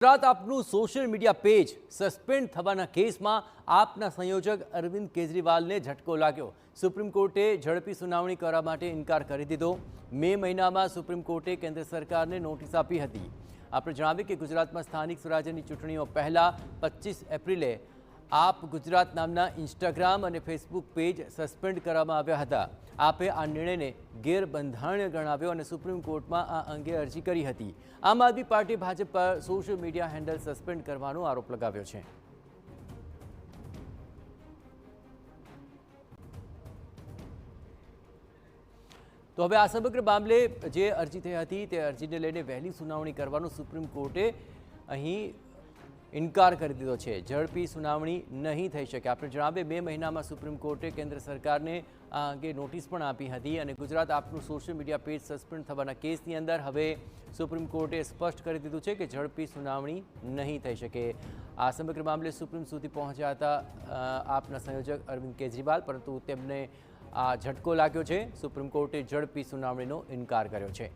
ગુજરાત આપનું social media page suspend થવાના કેસમાં આપના સંયોજક અરવિંદ કેજરીવાલને ઝટકો લાગ્યો। સુપ્રીમ કોર્ટે ઝડપી સુનાવણી કરવા માટે ઇનકાર કરી દીધો। મે મહિનામાં સુપ્રીમ કોર્ટે કેન્દ્ર સરકારને નોટિસ આપી હતી। આપણે જણાવ્યું કે ગુજરાતમાં સ્થાનિક સ્વરાજ્યની ચૂંટણીઓ પહેલા 25 એપ્રિલે આપ ગુજરાત નામના ઇન્સ્ટાગ્રામ અને ફેસબુક પેજ સસ્પેન્ડ કરવામાં આવ્યા હતા। આપે આ નિર્ણયને ગેરબંધારણીય ગણાવ્યો અને સુપ્રીમ કોર્ટમાં આ અંગે અરજી કરી હતી। આમ આદમી પાર્ટી ભાજપ પર સોશિયલ મીડિયા હેન્ડલ સસ્પેન્ડ કરવાનો આરોપ લગાવ્યો છે। તો હવે આ સમગ્ર મામલે જે અરજી થઈ હતી તે અરજીને લઈને વહેલી સુનાવણી કરવાનો સુપ્રીમ કોર્ટે અહીં ઇનકાર કરી દીધો છે। ઝડપી સુનાવણી નહીં થઈ શકે। આપણે જણાવીએ મે મહિનામાં સુપ્રીમ કોર્ટે કેન્દ્ર સરકારને આ અંગે નોટિસ પણ આપી હતી અને ગુજરાત આપનું સોશિયલ મીડિયા પેજ સસ્પેન્ડ થવાના કેસની અંદર હવે સુપ્રીમ કોર્ટે સ્પષ્ટ કરી દીધું છે કે ઝડપી સુનાવણી નહીં થઈ શકે। આ સમગ્ર મામલે સુપ્રીમ સુધી પહોંચ્યા હતા આપના સંયોજક અરવિંદ કેજરીવાલ, પરંતુ તેમને આ ઝટકો લાગ્યો છે। સુપ્રીમ કોર્ટે ઝડપી સુનાવણીનો ઇનકાર કર્યો છે।